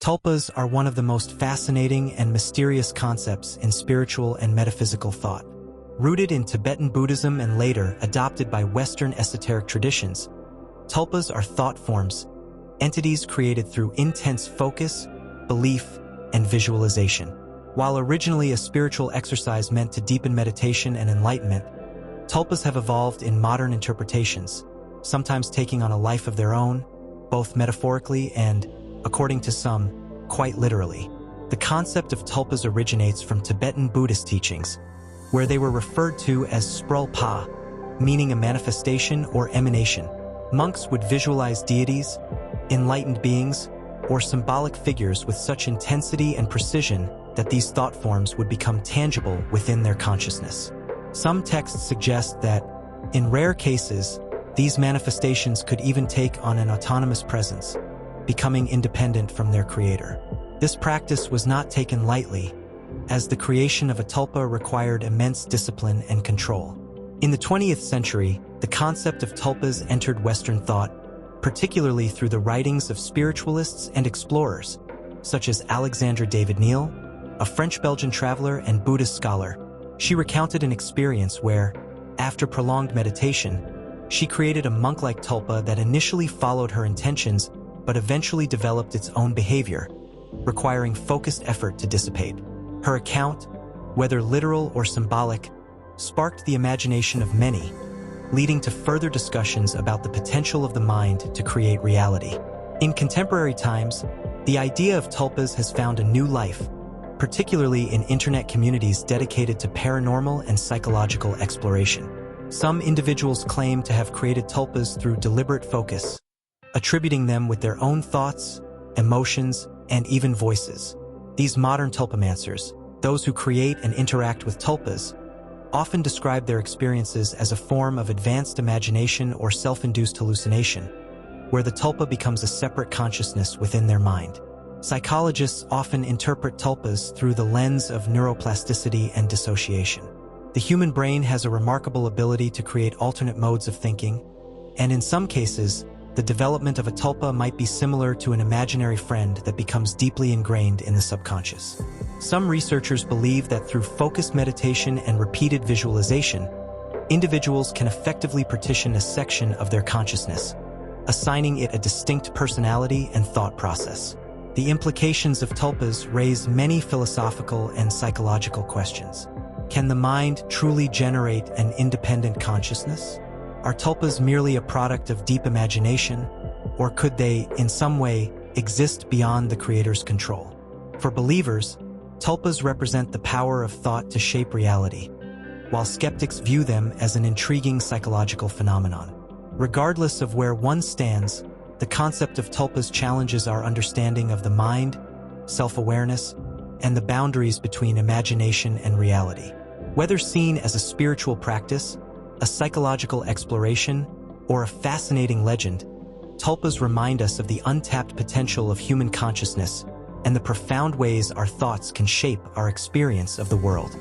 Tulpas are one of the most fascinating and mysterious concepts in spiritual and metaphysical thought. Rooted in Tibetan Buddhism and later adopted by Western esoteric traditions, tulpas are thought forms, entities created through intense focus, belief, and visualization. While originally a spiritual exercise meant to deepen meditation and enlightenment, tulpas have evolved in modern interpretations, sometimes taking on a life of their own, both metaphorically and, according to some, quite literally. The concept of tulpas originates from Tibetan Buddhist teachings, where they were referred to as sprul, meaning a manifestation or emanation. Monks would visualize deities, enlightened beings, or symbolic figures with such intensity and precision that these thought forms would become tangible within their consciousness. Some texts suggest that, in rare cases, these manifestations could even take on an autonomous presence, becoming independent from their creator. This practice was not taken lightly, as the creation of a tulpa required immense discipline and control. In the 20th century, the concept of tulpas entered Western thought, particularly through the writings of spiritualists and explorers, such as Alexandre David Neil, a French-Belgian traveler and Buddhist scholar. She recounted an experience where, after prolonged meditation, she created a monk-like tulpa that initially followed her intentions but eventually developed its own behavior, requiring focused effort to dissipate. Her account, whether literal or symbolic, sparked the imagination of many, leading to further discussions about the potential of the mind to create reality. In contemporary times, the idea of tulpas has found a new life, particularly in internet communities dedicated to paranormal and psychological exploration. Some individuals claim to have created tulpas through deliberate focus, attributing them with their own thoughts, emotions, and even voices. These modern tulpamancers, those who create and interact with tulpas, often describe their experiences as a form of advanced imagination or self-induced hallucination, where the tulpa becomes a separate consciousness within their mind. Psychologists often interpret tulpas through the lens of neuroplasticity and dissociation. The human brain has a remarkable ability to create alternate modes of thinking, and in some cases, the development of a tulpa might be similar to an imaginary friend that becomes deeply ingrained in the subconscious. Some researchers believe that through focused meditation and repeated visualization, individuals can effectively partition a section of their consciousness, assigning it a distinct personality and thought process. The implications of tulpas raise many philosophical and psychological questions. Can the mind truly generate an independent consciousness? Are tulpas merely a product of deep imagination, or could they, in some way, exist beyond the creator's control? For believers, tulpas represent the power of thought to shape reality, while skeptics view them as an intriguing psychological phenomenon. Regardless of where one stands, the concept of tulpas challenges our understanding of the mind, self-awareness, and the boundaries between imagination and reality. Whether seen as a spiritual practice, a psychological exploration, or a fascinating legend, tulpas remind us of the untapped potential of human consciousness and the profound ways our thoughts can shape our experience of the world.